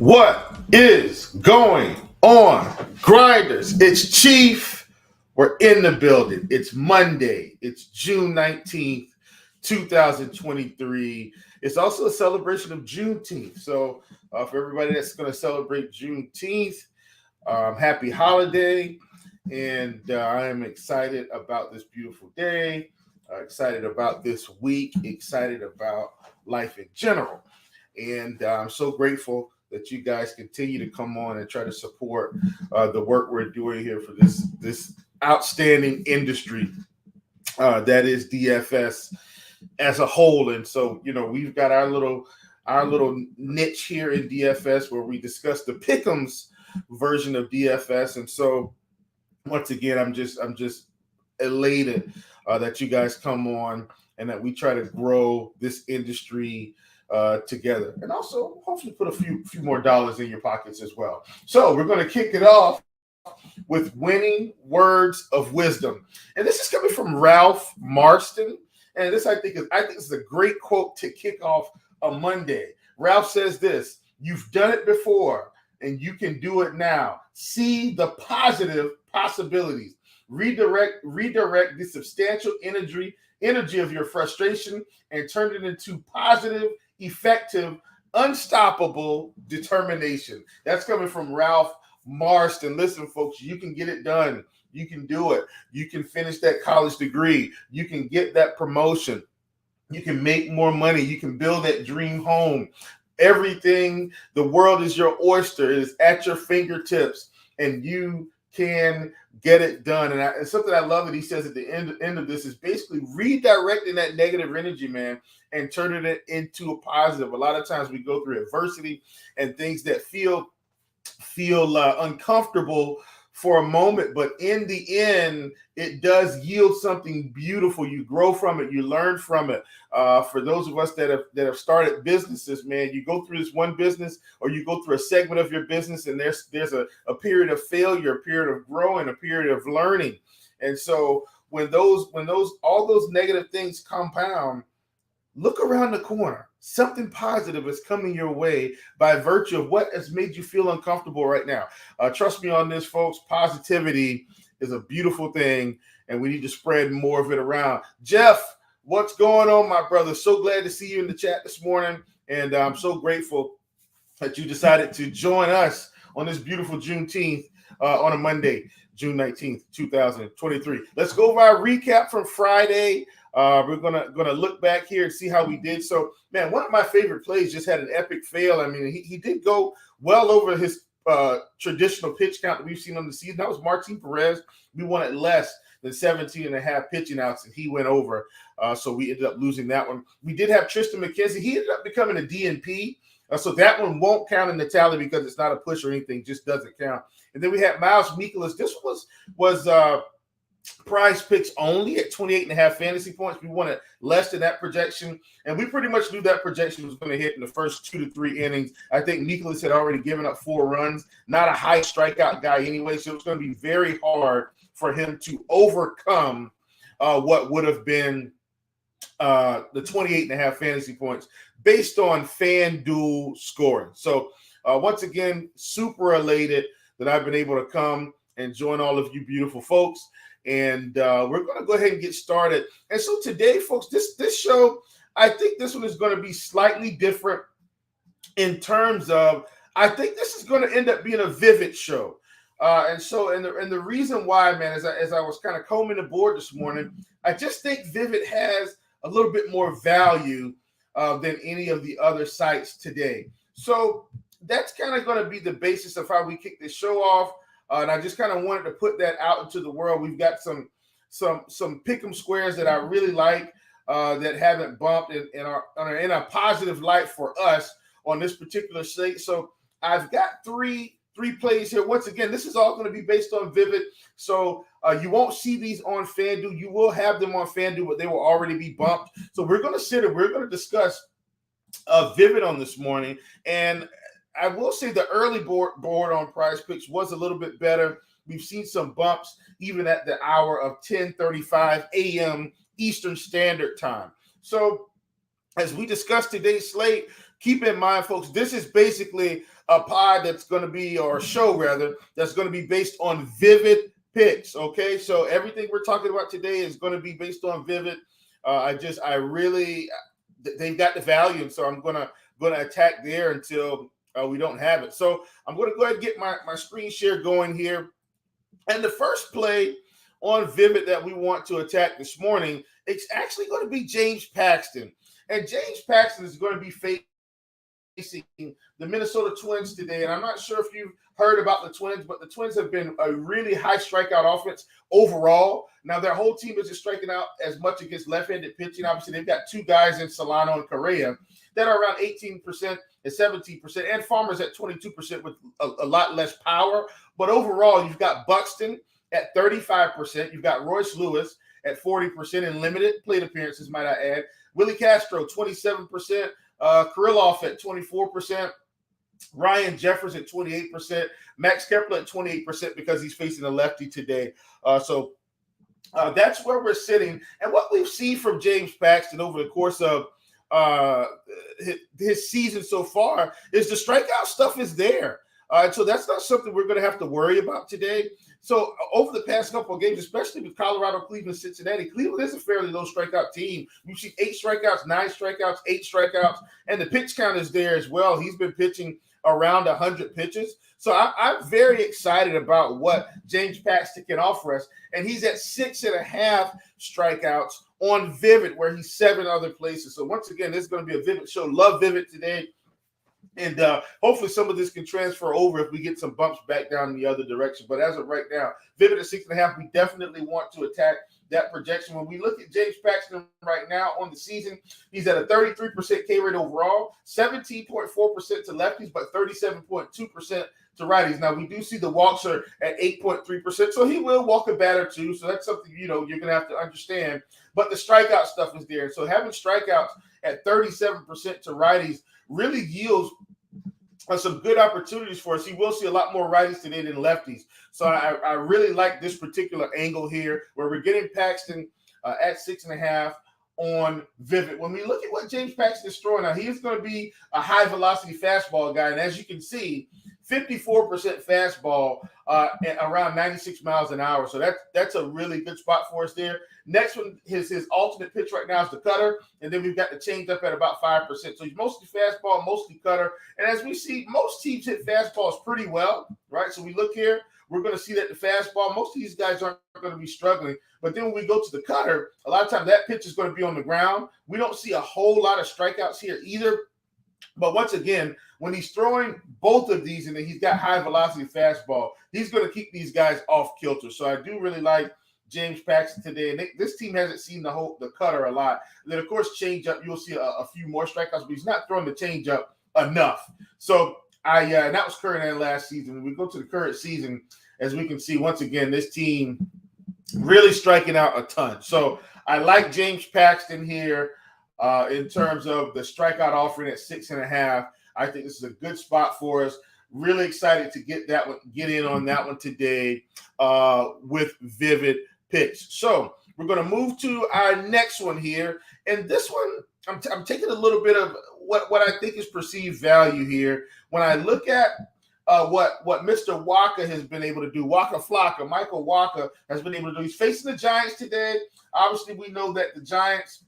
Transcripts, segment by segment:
What is going on, Grinders? It's Chief. We're in the building. It's Monday. It's June 19th, 2023. It's also a celebration of Juneteenth. So for everybody that's going to celebrate Juneteenth, happy holiday. And I am excited about this beautiful day, excited about this week, excited about life in general. And I'm so grateful that you guys continue to come on and try to support the work we're doing here for this outstanding industry that is DFS as a whole. And so, we've got our little niche here in DFS where we discuss the pick'ems version of DFS. And so, once again, I'm just elated that you guys come on and that we try to grow this industry together, and also hopefully put a few more dollars in your pockets as well. So we're going to kick it off with winning words of wisdom, and this is coming from Ralph Marston. And this I think is a great quote to kick off a Monday. Ralph says this: "You've done it before, and you can do it now. See the positive possibilities. Redirect the substantial energy of your frustration and turn it into positive, effective, unstoppable determination." That's coming from Ralph Marston. Listen, folks, you can get it done. You can do it. You can finish that college degree. You can get that promotion. You can make more money. You can build that dream home. Everything, the world is your oyster. It is at your fingertips, and you can get it done. And something I love that he says at the end of this is basically redirecting that negative energy, man, and turning it into a positive. A lot of times we go through adversity and things that feel uncomfortable for a moment, but in the end, it does yield something beautiful. You grow from it. You learn from it. For those of us that have started businesses, man, you go through this one business, or you go through a segment of your business, and there's a period of failure, a period of growing, a period of learning. And so when all those negative things compound, look around the corner. Something positive is coming your way by virtue of what has made you feel uncomfortable right now. Trust me on this, folks. Positivity is a beautiful thing, and we need to spread more of it around. Jeff, what's going on, my brother? So glad to see you in the chat this morning, and I'm so grateful that you decided to join us on this beautiful Juneteenth on a Monday, June 19th, 2023. Let's go over our recap from Friday. We're gonna look back here and see how we did. So, man, one of my favorite plays just had an epic fail. I mean, he did go well over his traditional pitch count that we've seen on the season. That was Martin Perez. We wanted less than 17 and a half pitching outs, and he went over. So we ended up losing that one. We did have Tristan McKenzie. He ended up becoming a DNP. So that one won't count in the tally because it's not a push or anything, just doesn't count. And then we had Miles Mikolas. This was PrizePicks only at 28.5 fantasy points. We wanted less than that projection, and we pretty much knew that projection was going to hit in the first 2 to 3 innings. I think Mikolas had already given up 4 runs, not a high strikeout guy anyway, so it was going to be very hard for him to overcome what would have been the 28.5 fantasy points based on FanDuel scoring. So once again, super elated that I've been able to come and join all of you beautiful folks. And we're going to go ahead and get started. And so today, folks, this show, I think this one is going to be slightly different in terms of, I think this is going to end up being a vivid show. And the reason why, man, as I was kind of combing the board this morning, I just think Vivid has a little bit more value than any of the other sites today. So that's kind of going to be the basis of how we kick this show off. And I just kind of wanted to put that out into the world. We've got some pick'em squares that I really like that haven't bumped and are in a positive light for us on this particular slate. So I've got three plays here. Once again, this is all going to be based on Vivid. So you won't see these on FanDuel. You will have them on FanDuel, but they will already be bumped. So we're going to sit and we're going to discuss Vivid on this morning. And I will say the early board on PrizePicks was a little bit better. We've seen some bumps even at the hour of 10:35 a.m. Eastern Standard Time. So as we discuss today's slate, keep in mind, folks, this is basically a pod that's going to be, or a show rather, that's going to be based on Vivid Picks. Okay, so everything we're talking about today is going to be based on Vivid. They've got the value, and so I'm gonna attack there until we don't have it. So I'm going to go ahead and get my screen share going here. And the first play on Vivid that we want to attack this morning, it's actually going to be James Paxton. And James Paxton is going to be facing the Minnesota Twins today. And I'm not sure if you've heard about the Twins, but the Twins have been a really high strikeout offense overall. Now, their whole team isn't striking out as much against left-handed pitching. Obviously, they've got two guys in Solano and Correa that are around 18% and 17%, and Farmer's at 22% with a lot less power. But overall, you've got Buxton at 35%. You've got Royce Lewis at 40% in limited plate appearances, might I add. Willie Castro, 27%. Kirilloff at 24%. Ryan Jeffers at 28%. Max Kepler at 28% because he's facing a lefty today. So that's where we're sitting. And what we've seen from James Paxton over the course of his season so far is the strikeout stuff is there. So that's not something we're going to have to worry about today. So over the past couple of games, especially with Colorado, Cleveland, Cincinnati, Cleveland is a fairly low strikeout team. We've seen 8 strikeouts, 9 strikeouts, 8 strikeouts, and the pitch count is there as well. He's been pitching around 100 pitches. So I'm very excited about what James Paxton can offer us. And he's at 6.5 strikeouts on Vivid, where he's 7 other places. So once again, this is going to be a Vivid show. Love Vivid today. And hopefully some of this can transfer over if we get some bumps back down in the other direction. But as of right now, Vivid at 6.5, we definitely want to attack that projection. When we look at James Paxton right now on the season, he's at a 33% K rate overall, 17.4% to lefties, but 37.2% to righties. Now, we do see the walks are at 8.3%, so he will walk a bat or two. So that's something, you're going to have to understand. But the strikeout stuff is there. So having strikeouts at 37% to righties really yields some good opportunities for us. He will see a lot more righties today than lefties. So I really like this particular angle here where we're getting Paxton at 6.5 on Vivid. When we look at what James Paxton is throwing now, he is going to be a high velocity fastball guy. And as you can see, 54% fastball at around 96 miles an hour. So that's a really good spot for us there. Next one, his alternate pitch right now is the cutter, and then we've got the changeup at about 5%. So he's mostly fastball, mostly cutter. And as we see, most teams hit fastballs pretty well, right? So we look here, we're going to see that the fastball, most of these guys aren't going to be struggling. But then when we go to the cutter, a lot of times that pitch is going to be on the ground. We don't see a whole lot of strikeouts here either. But once again, when he's throwing both of these and then he's got high velocity fastball, he's going to keep these guys off kilter. So I do really like James Paxton today. And this team hasn't seen the cutter a lot. And then, of course, changeup, you'll see a few more strikeouts, but he's not throwing the changeup enough. So and that was current and last season. When we go to the current season, as we can see, once again, this team really striking out a ton. So I like James Paxton here. In terms of the strikeout offering at 6.5, I think this is a good spot for us. Really excited to get in on that one today with Vivid Picks. So we're going to move to our next one here, and this one I'm taking a little bit of what I think is perceived value here. When I look at what Mr. Waka has been able to do, Michael Waka has been able to do. He's facing the Giants today. Obviously, we know that the Giants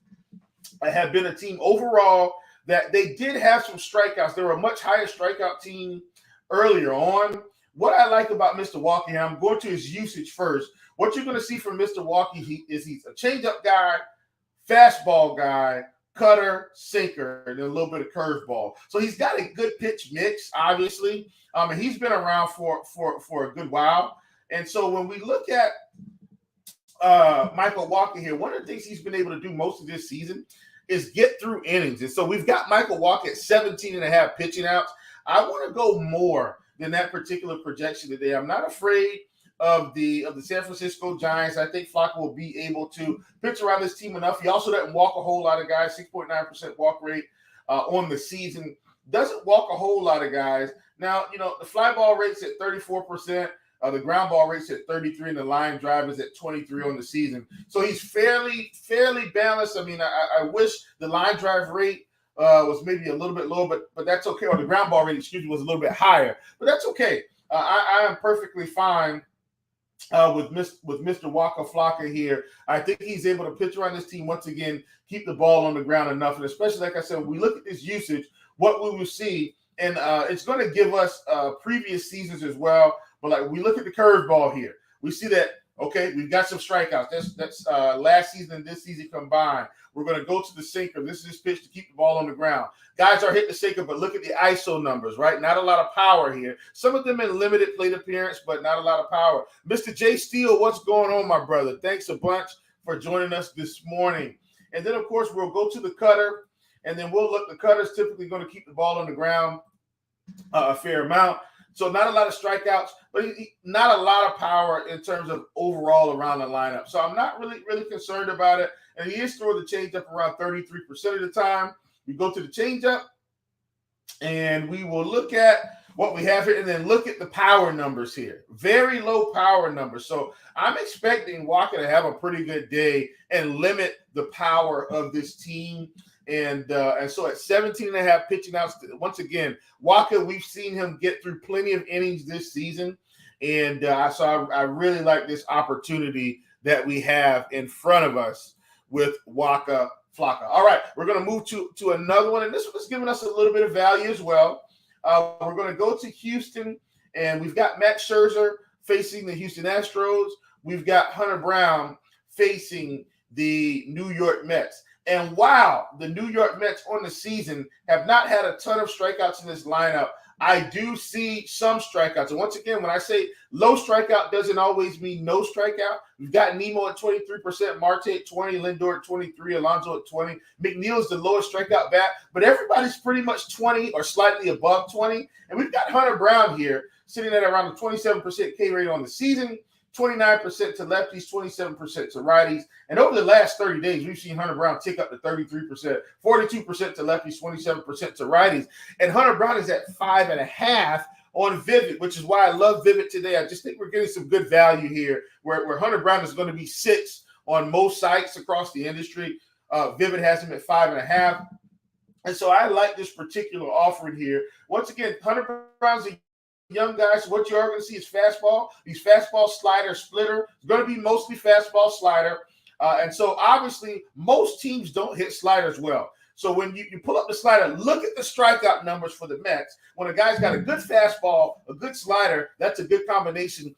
have been a team overall that they did have some strikeouts. They were a much higher strikeout team earlier on. What I like about Mr. Walker here, I'm going to his usage first. What you're going to see from Mr. Walker is he's a changeup guy, fastball guy, cutter, sinker, and a little bit of curveball. So he's got a good pitch mix, obviously. And he's been around for a good while. And so when we look at Michael Walker here, one of the things he's been able to do most of this season is get through innings. And so we've got Michael Walker at 17.5 pitching outs. I want to go more than that particular projection today. I'm not afraid of the San Francisco Giants. I think Flacco will be able to pitch around this team enough. He also doesn't walk a whole lot of guys, 6.9% walk rate on the season. Doesn't walk a whole lot of guys. Now, the fly ball rate's at 34%. The ground ball rate's at 33, and the line drive is at 23 on the season. So he's fairly balanced. I mean, I wish the line drive rate was maybe a little bit low, but that's okay. Or the ground ball rate, was a little bit higher, but that's okay. I am perfectly fine with Mr. Waka Flocka here. I think he's able to pitch around this team once again, keep the ball on the ground enough, and especially like I said, when we look at this usage, what we will see, and it's going to give us previous seasons as well. But like we look at the curveball here, we see that okay, we've got some strikeouts. That's last season and this season combined. We're going to go to the sinker. This is his pitch to keep the ball on the ground. Guys are hitting the sinker, but look at the ISO numbers, right? Not a lot of power here. Some of them in limited plate appearance, but not a lot of power. Mr. J. Steele, what's going on, my brother? Thanks a bunch for joining us this morning. And then, of course, we'll go to the cutter, and then we'll look. The cutter's typically going to keep the ball on the ground a fair amount. So not a lot of strikeouts, but not a lot of power in terms of overall around the lineup. So I'm not really concerned about it. And he is throwing the changeup around 33% of the time. We go to the changeup, and we will look at what we have here and then look at the power numbers here. Very low power numbers. So I'm expecting Walker to have a pretty good day and limit the power of this team. And so at 17.5 pitching outs, once again, Walker, we've seen him get through plenty of innings this season. And so I really like this opportunity that we have in front of us with Waka Flocka. All right, we're going to move to another one. And this one is giving us a little bit of value as well. We're going to go to Houston, and we've got Max Scherzer facing the Houston Astros. We've got Hunter Brown facing the New York Mets. And while the New York Mets on the season have not had a ton of strikeouts in this lineup, I do see some strikeouts. And once again, when I say low strikeout doesn't always mean no strikeout. We've got Nemo at 23%, Marte at 20, Lindor at 23, Alonso at 20. McNeil's the lowest strikeout bat, but everybody's pretty much 20 or slightly above 20. And we've got Hunter Brown here sitting at around a 27% K rate on the season. 29% to lefties, 27% to righties. And over the last 30 days, we've seen Hunter Brown tick up to 33%, 42% to lefties, 27% to righties. And Hunter Brown is at 5.5 on Vivid, which is why I love Vivid today. I just think we're getting some good value here where Hunter Brown is going to be 6 on most sites across the industry. Vivid has him at 5.5. And so I like this particular offering here. Once again, Hunter Brown's a young guys, so what you are going to see is fastball. These fastball slider splitter. It's going to be mostly fastball slider. And so obviously most teams don't hit sliders well. So when you pull up the slider, look at the strikeout numbers for the Mets. When a guy's got a good fastball, a good slider, that's a good combination.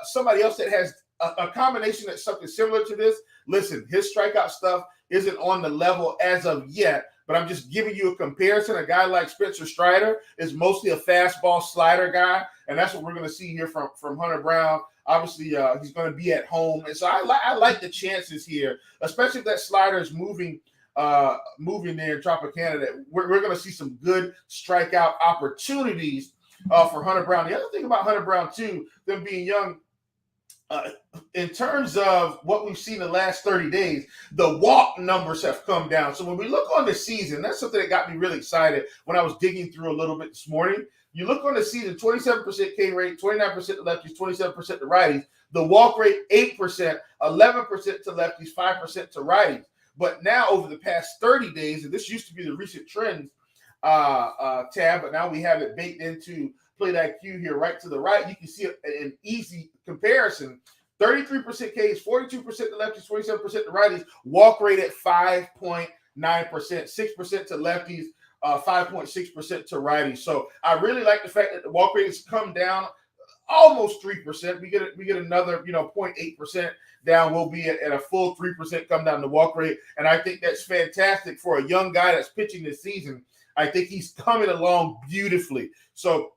Somebody else that has a combination that's something similar to this, listen, his strikeout stuff isn't on the level as of yet, but I'm just giving you a comparison. A guy like Spencer Strider is mostly a fastball slider guy, and that's what we're going to see here from Hunter Brown. Obviously, he's going to be at home, and so I like the chances here, especially if that slider is moving there in Tropicana. That we're going to see some good strikeout opportunities for Hunter Brown. The other thing about Hunter Brown, too, them being young, in terms of what we've seen the last 30 days, the walk numbers have come down. So when we look on the season, that's something that got me really excited when I was digging through a little bit this morning. You look on the season, 27% K rate, 29% to lefties, 27% to righties. The walk rate, 8%, 11% to lefties, 5% to righties. But now over the past 30 days, and this used to be the recent trends tab, but now we have it baked into Plate IQ here right to the right. You can see an easy comparison. 33% Ks, 42% to lefties, 27% to righties. Walk rate at 5.9%, 6% to lefties, 5.6% to righties. So I really like the fact that the walk rate has come down almost 3%. We get another 0.8% down. We'll be at a full 3% come down the walk rate, and I think that's fantastic for a young guy that's pitching this season. I think he's coming along beautifully. So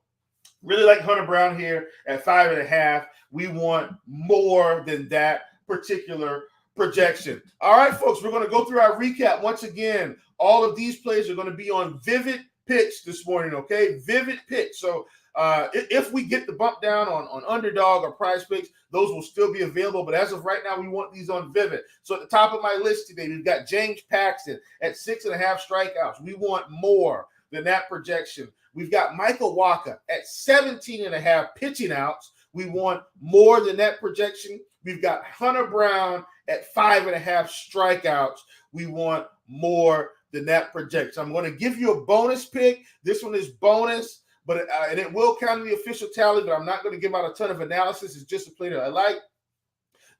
really like Hunter Brown here at 5.5. We want more than that particular projection. All right, folks, we're going to go through our recap once again. All of these plays are going to be on Vivid Picks this morning, okay? Vivid Picks. So if we get the bump down on Underdog or PrizePicks, those will still be available. But as of right now, we want these on Vivid. So at the top of my list today, we've got James Paxton at 6.5 strikeouts. We want more than that projection. We've got Michael Wacha at 17.5 pitching outs. We want more than that projection. We've got Hunter Brown at 5.5 strikeouts. We want more than that projection. I'm going to give you a bonus pick. This one is bonus, but and it will count in the official tally, but I'm not going to give out a ton of analysis. It's just a play that I like.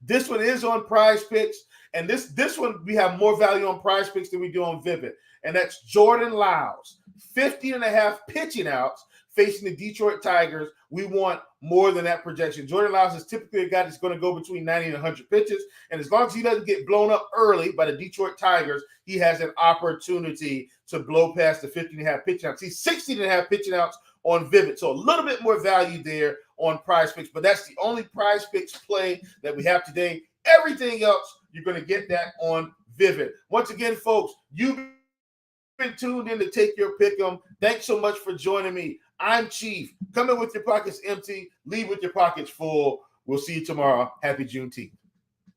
This one is on PrizePicks, and this one we have more value on PrizePicks than we do on Vivid, and that's Jordan Lyles, 50.5 pitching outs facing the Detroit Tigers. We want more than that projection. Jordan Lyles is typically a guy that's going to go between 90 and 100 pitches, and as long as he doesn't get blown up early by the Detroit Tigers, he has an opportunity to blow past the 50.5 pitching outs. He's 60.5 pitching outs on Vivid, so a little bit more value there on PrizePicks, but that's the only PrizePicks play that we have today. Everything else, you're going to get that on Vivid. Once again, folks, you've been tuned in to take your pick 'em. Thanks so much for joining me. I'm Chief. Come in with your pockets empty, leave with your pockets full. We'll see you tomorrow. Happy Juneteenth.